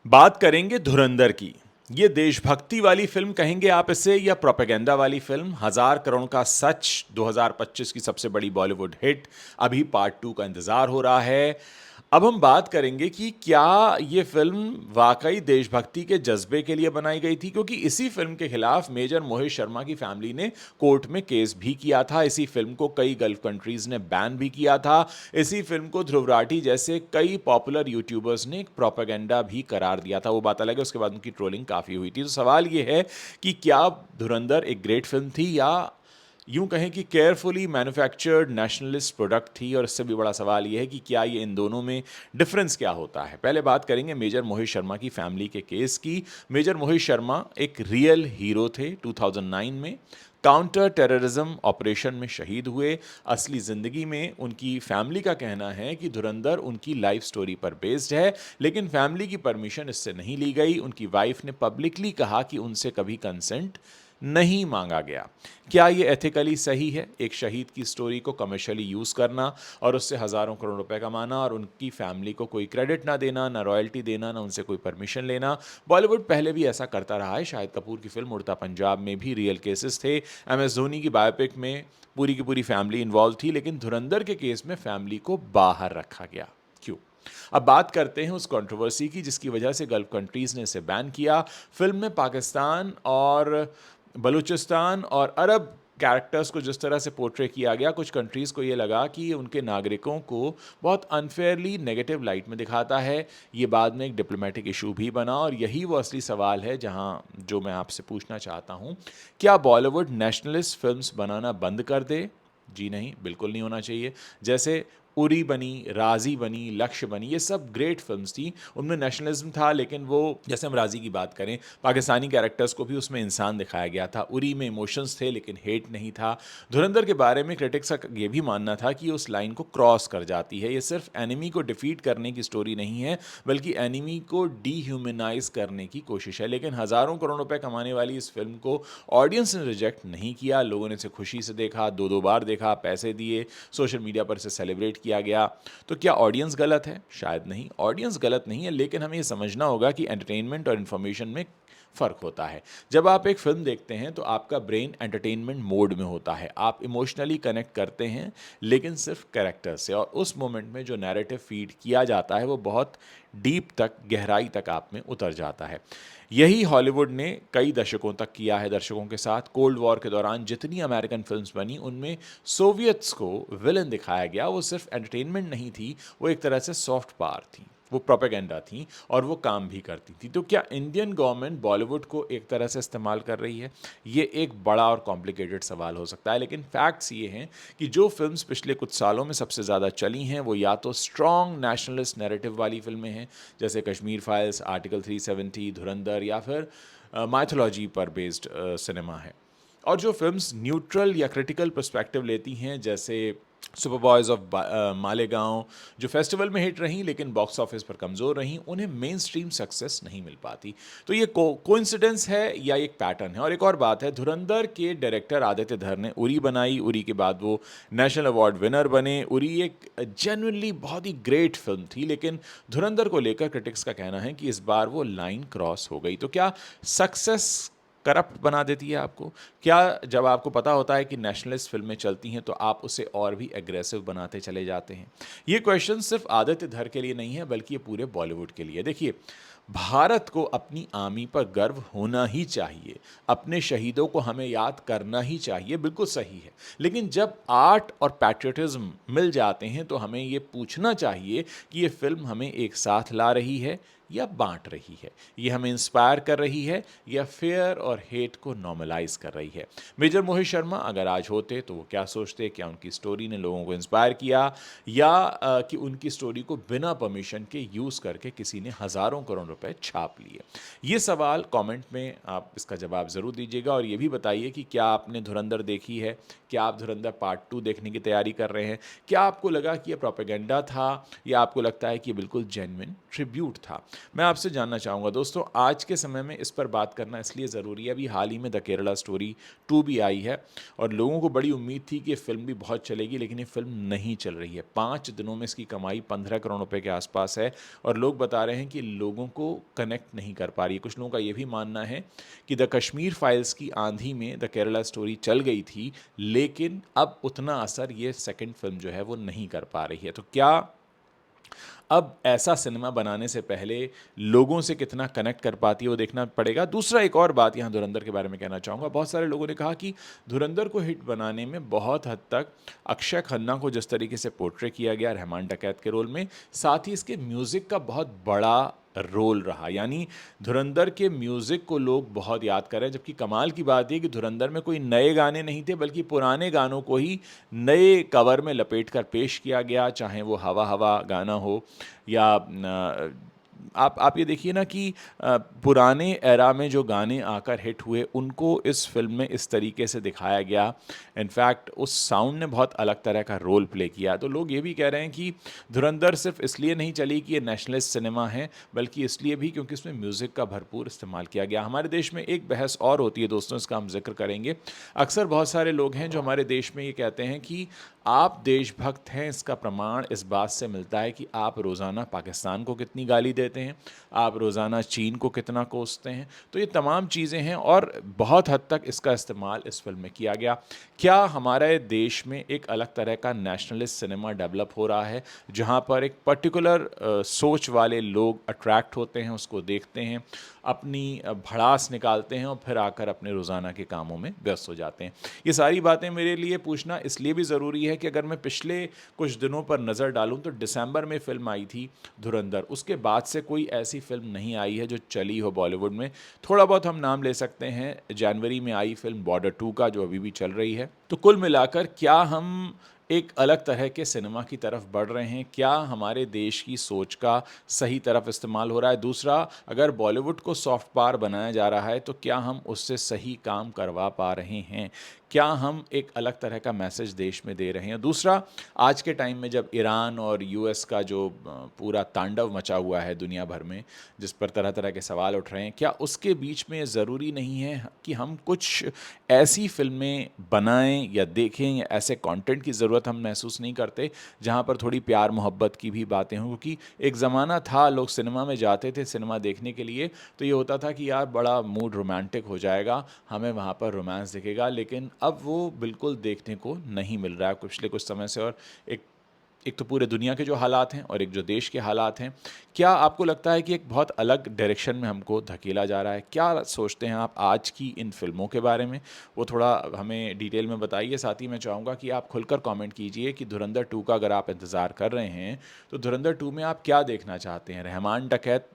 बात करेंगे धुरंधर की। ये देशभक्ति वाली फिल्म कहेंगे आप इसे या प्रोपेगेंडा वाली फिल्म? 1000 करोड़ का सच, 2025 की सबसे बड़ी बॉलीवुड हिट। अभी पार्ट 2 का इंतजार हो रहा है। अब हम बात करेंगे कि क्या ये फिल्म वाकई देशभक्ति के जज्बे के लिए बनाई गई थी, क्योंकि इसी फिल्म के खिलाफ मेजर मोहित शर्मा की फैमिली ने कोर्ट में केस भी किया था। इसी फिल्म को कई गल्फ कंट्रीज ने बैन भी किया था। इसी फिल्म को ध्रुव राठी जैसे कई पॉपुलर यूट्यूबर्स ने एक प्रोपेगेंडा भी करार दिया था। वो बात अलग है, उसके बाद उनकी ट्रोलिंग काफ़ी हुई थी। तो सवाल ये है कि क्या धुरंधर एक ग्रेट फिल्म थी या यूं कहें कि केयरफुली मैन्युफैक्चर्ड नेशनलिस्ट प्रोडक्ट थी? और इससे भी बड़ा सवाल यह है कि क्या ये इन दोनों में डिफरेंस क्या होता है। पहले बात करेंगे मेजर मोहित शर्मा की फैमिली के केस की। मेजर मोहित शर्मा एक रियल हीरो थे। 2009 में काउंटर टेररिज्म ऑपरेशन में शहीद हुए। असली जिंदगी में उनकी फैमिली का कहना है कि धुरंधर उनकी लाइफ स्टोरी पर बेस्ड है, लेकिन फैमिली की परमिशन इससे नहीं ली गई। उनकी वाइफ ने पब्लिकली कहा कि उनसे कभी कंसेंट नहीं मांगा गया। क्या ये एथिकली सही है, एक शहीद की स्टोरी को कमर्शियली यूज़ करना और उससे हज़ारों करोड़ रुपए कमाना और उनकी फैमिली को कोई क्रेडिट ना देना, ना रॉयल्टी देना, ना उनसे कोई परमिशन लेना? बॉलीवुड पहले भी ऐसा करता रहा है। शाहिद कपूर की फिल्म उड़ता पंजाब में भी रियल केसेस थे। MS धोनी की बायोपिक में पूरी की पूरी फैमिली इन्वॉल्व थी, लेकिन धुरंधर के केस में फैमिली को बाहर रखा गया। क्यों? अब बात करते हैं उस कंट्रोवर्सी की जिसकी वजह से गल्फ कंट्रीज ने इसे बैन किया। फिल्म में पाकिस्तान और बलूचिस्तान और अरब कैरेक्टर्स को जिस तरह से पोर्ट्रे किया गया, कुछ कंट्रीज़ को ये लगा कि ये उनके नागरिकों को बहुत अनफेयरली नेगेटिव लाइट में दिखाता है। ये बाद में एक डिप्लोमेटिक इशू भी बना और यही वो असली सवाल है जहां जो मैं आपसे पूछना चाहता हूं। क्या बॉलीवुड नेशनलिस्ट फिल्म्स बनाना बंद कर दे? जी नहीं, बिल्कुल नहीं होना चाहिए। जैसे उरी बनी, राजी बनी, लक्ष्य बनी, ये सब ग्रेट फिल्म्स थी। उनमें नेशनलिज्म था, लेकिन वो, जैसे हम राजी की बात करें, पाकिस्तानी कैरेक्टर्स को भी उसमें इंसान दिखाया गया था। उरी में इमोशंस थे लेकिन हेट नहीं था। धुरंधर के बारे में क्रिटिक्स का ये भी मानना था कि उस लाइन को क्रॉस कर जाती है। ये सिर्फ एनिमी को डिफीट करने की स्टोरी नहीं है, बल्कि एनिमी को डीह्यूमनाइज करने की कोशिश है। लेकिन हज़ारों करोड़ रुपए कमाने वाली इस फिल्म को ऑडियंस ने रिजेक्ट नहीं किया। लोगों ने इसे खुशी से देखा, दो दो बार देखा, पैसे दिए, सोशल मीडिया पर इसे सेलिब्रेट किया गया। तो क्या ऑडियंस गलत है? शायद नहीं, ऑडियंस गलत नहीं है, लेकिन हमें ये समझना होगा कि एंटरटेनमेंट और इन्फॉर्मेशन में फ़र्क होता है। जब आप एक फ़िल्म देखते हैं तो आपका ब्रेन एंटरटेनमेंट मोड में होता है। आप इमोशनली कनेक्ट करते हैं, लेकिन सिर्फ कैरेक्टर से, और उस मोमेंट में जो नैरेटिव फीड किया जाता है वो बहुत डीप तक, गहराई तक आप में उतर जाता है। यही हॉलीवुड ने कई दशकों तक किया है दर्शकों के साथ। कोल्ड वॉर के दौरान जितनी अमेरिकन फिल्म्स बनी, उनमें सोवियत्स को विलन दिखाया गया। वो सिर्फ एंटरटेनमेंट नहीं थी, वो एक तरह से सॉफ्ट पावर थी, वो प्रोपेगेंडा थी, और वो काम भी करती थी। तो क्या इंडियन गवर्नमेंट बॉलीवुड को एक तरह से इस्तेमाल कर रही है? ये एक बड़ा और कॉम्प्लिकेटेड सवाल हो सकता है, लेकिन फैक्ट्स ये हैं कि जो फिल्म्स पिछले कुछ सालों में सबसे ज़्यादा चली हैं वो या तो स्ट्रॉन्ग नेशनलिस्ट नैरेटिव वाली फिल्में हैं, जैसे कश्मीर फाइल्स, आर्टिकल 370, धुरंधर, या फिर माइथोलॉजी पर बेस्ड सिनेमा है। और जो फिल्म्स न्यूट्रल या क्रिटिकल पर्सपेक्टिव लेती हैं, जैसे सुपर बॉयज़ ऑफ मालेगांव, जो फेस्टिवल में हिट रहीं लेकिन बॉक्स ऑफिस पर कमज़ोर रहीं, उन्हें मेन स्ट्रीम सक्सेस नहीं मिल पाती। तो ये कोइंसिडेंस है या एक पैटर्न है? और एक और बात है, धुरंधर के डायरेक्टर आदित्य धर ने उरी बनाई। उरी के बाद वो नेशनल अवार्ड विनर बने। उरी एक जेन्युइनली बहुत ही ग्रेट फिल्म थी, लेकिन धुरंधर को लेकर क्रिटिक्स का कहना है कि इस बार वो लाइन क्रॉस हो गई। तो क्या सक्सेस करप्ट बना देती है आपको? क्या जब आपको पता होता है कि नेशनलिस्ट फिल्में चलती हैं तो आप उसे और भी एग्रेसिव बनाते चले जाते हैं? ये क्वेश्चन सिर्फ आदित्य धर के लिए नहीं है, बल्कि ये पूरे बॉलीवुड के लिए। देखिए, भारत को अपनी आर्मी पर गर्व होना ही चाहिए, अपने शहीदों को हमें याद करना ही चाहिए, बिल्कुल सही है। लेकिन जब आर्ट और पैट्रियटिज्म मिल जाते हैं तो हमें ये पूछना चाहिए कि ये फिल्म हमें एक साथ ला रही है या बांट रही है, ये हमें इंस्पायर कर रही है या फेयर और हेट को नॉर्मलाइज कर रही है। मेजर मोहित शर्मा अगर आज होते तो वो क्या सोचते? क्या उनकी स्टोरी ने लोगों को इंस्पायर किया, या कि उनकी स्टोरी को बिना परमिशन के यूज़ करके किसी ने हज़ारों करोड़ रुपए छाप लिए? ये सवाल कमेंट में आप इसका जवाब ज़रूर दीजिएगा, और ये भी बताइए कि क्या आपने धुरंधर देखी है? क्या आप धुरंधर पार्ट 2 देखने की तैयारी कर रहे हैं? क्या आपको लगा कि ये प्रोपेगेंडा था, या आपको लगता है कि ये बिल्कुल जेन्युइन ट्रिब्यूट था? मैं आपसे जानना चाहूँगा दोस्तों। आज के समय में इस पर बात करना इसलिए ज़रूरी है, अभी हाल ही में द केरला स्टोरी 2 भी आई है, और लोगों को बड़ी उम्मीद थी कि ये फिल्म भी बहुत चलेगी, लेकिन ये फिल्म नहीं चल रही है। 5 दिनों में इसकी कमाई 15 करोड़ रुपए के आसपास है, और लोग बता रहे हैं कि लोगों को वो कनेक्ट नहीं कर पा रही है। कुछ लोगों का ये भी मानना है कि द कश्मीर फाइल्स की आंधी में द केरला स्टोरी चल गई थी, लेकिन अब उतना असर ये सेकंड फिल्म जो है वो नहीं कर पा रही है। तो क्या अब ऐसा सिनेमा बनाने से पहले लोगों से कितना कनेक्ट कर पाती है वो देखना पड़ेगा। दूसरा एक और बात यहाँ धुरंधर के बारे में कहना चाहूँगा। बहुत सारे लोगों ने कहा कि धुरंधर को हिट बनाने में बहुत हद तक अक्षय खन्ना को जिस तरीके से पोर्ट्रे किया गया रहमान डकैत के रोल में, साथ ही इसके म्यूज़िक का बहुत बड़ा रोल रहा। यानी धुरंधर के म्यूज़िक को लोग बहुत याद कर रहे हैं, जबकि कमाल की बात ये कि धुरंधर में कोई नए गाने नहीं थे, बल्कि पुराने गानों को ही नए कवर में लपेट कर पेश किया गया, चाहे वो हवा हवा गाना हो या आप ये देखिए ना कि पुराने एरा में जो गाने आकर हिट हुए उनको इस फिल्म में इस तरीके से दिखाया गया। इनफैक्ट उस साउंड ने बहुत अलग तरह का रोल प्ले किया। तो लोग ये भी कह रहे हैं कि धुरंधर सिर्फ इसलिए नहीं चली कि ये नेशनलिस्ट सिनेमा है, बल्कि इसलिए भी क्योंकि इसमें म्यूज़िक का भरपूर इस्तेमाल किया गया। हमारे देश में एक बहस और होती है दोस्तों, इसका हम जिक्र करेंगे। अक्सर बहुत सारे लोग हैं जो हमारे देश में ये कहते हैं कि आप देशभक्त हैं, इसका प्रमाण इस बात से मिलता है कि आप रोज़ाना पाकिस्तान को कितनी गाली देते हैं, आप रोज़ाना चीन को कितना कोसते हैं। तो ये तमाम चीज़ें हैं और बहुत हद तक इसका इस्तेमाल इस फिल्म में किया गया। क्या हमारे देश में एक अलग तरह का नेशनलिस्ट सिनेमा डेवलप हो रहा है, जहाँ पर एक पर्टिकुलर सोच वाले लोग अट्रैक्ट होते हैं, उसको देखते हैं, अपनी भड़ास निकालते हैं और फिर आकर अपने रोज़ाना के कामों में व्यस्त हो जाते हैं। ये सारी बातें मेरे लिए पूछना इसलिए भी ज़रूरी है कि अगर मैं पिछले कुछ दिनों पर नज़र डालूं तो दिसंबर में फ़िल्म आई थी धुरंधर, उसके बाद से कोई ऐसी फ़िल्म नहीं आई है जो चली हो बॉलीवुड में। थोड़ा बहुत हम नाम ले सकते हैं, जनवरी में आई फ़िल्म बॉर्डर 2 का, जो अभी भी चल रही है। तो कुल मिलाकर क्या हम एक अलग तरह के सिनेमा की तरफ बढ़ रहे हैं? क्या हमारे देश की सोच का सही तरफ इस्तेमाल हो रहा है? दूसरा, अगर बॉलीवुड को सॉफ्ट पावर बनाया जा रहा है तो क्या हम उससे सही काम करवा पा रहे हैं? क्या हम एक अलग तरह का मैसेज देश में दे रहे हैं? दूसरा, आज के टाइम में जब ईरान और यूएस का जो पूरा तांडव मचा हुआ है दुनिया भर में, जिस पर तरह तरह के सवाल उठ रहे हैं, क्या उसके बीच में ज़रूरी नहीं है कि हम कुछ ऐसी फिल्में बनाएं या देखें या ऐसे कंटेंट की ज़रूरत हम महसूस नहीं करते जहां पर थोड़ी प्यार मोहब्बत की भी बातें हों? क्योंकि एक ज़माना था लोग सिनेमा में जाते थे सिनेमा देखने के लिए, तो ये होता था कि यार बड़ा मूड रोमांटिक हो जाएगा, हमें वहाँ पर रोमांस दिखेगा, लेकिन अब वो बिल्कुल देखने को नहीं मिल रहा है पिछले कुछ समय से। और एक एक तो पूरे दुनिया के जो हालात हैं और एक जो देश के हालात हैं, क्या आपको लगता है कि एक बहुत अलग डायरेक्शन में हमको धकेला जा रहा है? क्या सोचते हैं आप आज की इन फ़िल्मों के बारे में? वो थोड़ा हमें डिटेल में बताइए। साथ ही मैं चाहूँगा कि आप खुलकर कमेंट कीजिए कि धुरंधर 2 का अगर आप इंतज़ार कर रहे हैं, तो धुरंधर 2 में आप क्या देखना चाहते हैं? रहमान डकैत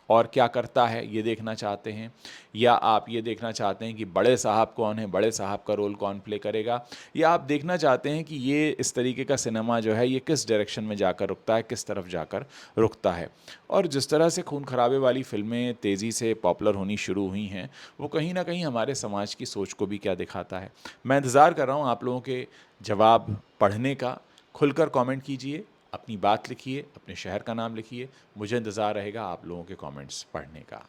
और क्या करता है ये देखना चाहते हैं, या आप ये देखना चाहते हैं कि बड़े साहब कौन है, बड़े साहब का रोल कौन प्ले करेगा, या आप देखना चाहते हैं कि ये इस तरीके का सिनेमा जो है ये किस डायरेक्शन में जाकर रुकता है, किस तरफ जाकर रुकता है? और जिस तरह से खून खराबे वाली फिल्में तेज़ी से पॉपुलर होनी शुरू हुई हैं, वो कहीं ना कहीं हमारे समाज की सोच को भी क्या दिखाता है? मैं इंतज़ार कर रहा हूँ आप लोगों के जवाब पढ़ने का। खुलकर कमेंट कीजिए, अपनी बात लिखिए, अपने शहर का नाम लिखिए। मुझे इंतज़ार रहेगा आप लोगों के कमेंट्स पढ़ने का।